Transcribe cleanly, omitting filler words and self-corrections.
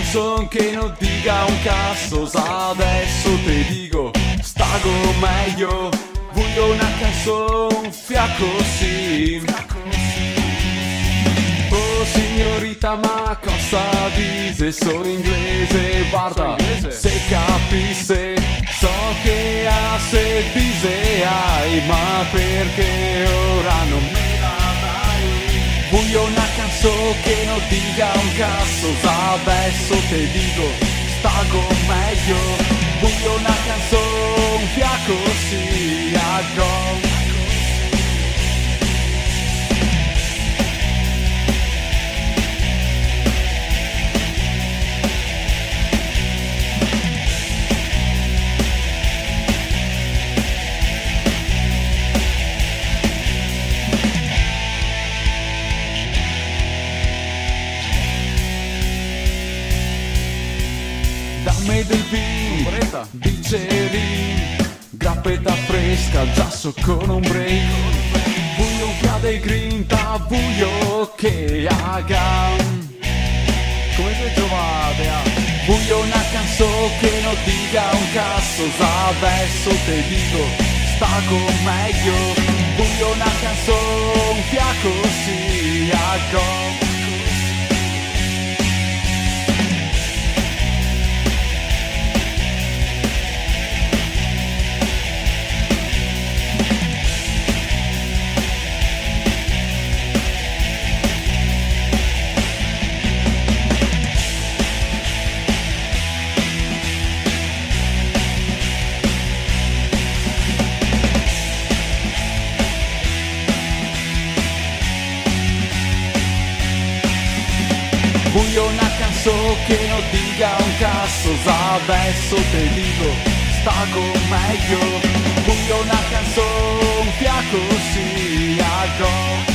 canzone che non dica un cazzo, adesso te dico, stago meglio. Voglio una canzone fiacco sì. Oh signorita, ma cosa dice? Sono inglese, guarda, se capisse, so che ha se dice hai, ma perché ora non me la dai? Voglio una canzone che non dica un cazzo, adesso te dico, stago meglio. Voglio una canzone fiacco sì, aggo. Dammi del vino, digerin, grappetta fresca, già so con un break. Voglio un frate grinta, voglio che agam. Come si trovate? Voglio una canzone che non dica un cazzo, adesso te dico, stago meglio. Voglio una canzone fiacco sì, agam. Voglio una canzone che non dica un cazzo, adesso te dico, stago meglio. Voglio una canzone fiacco sì, aggo.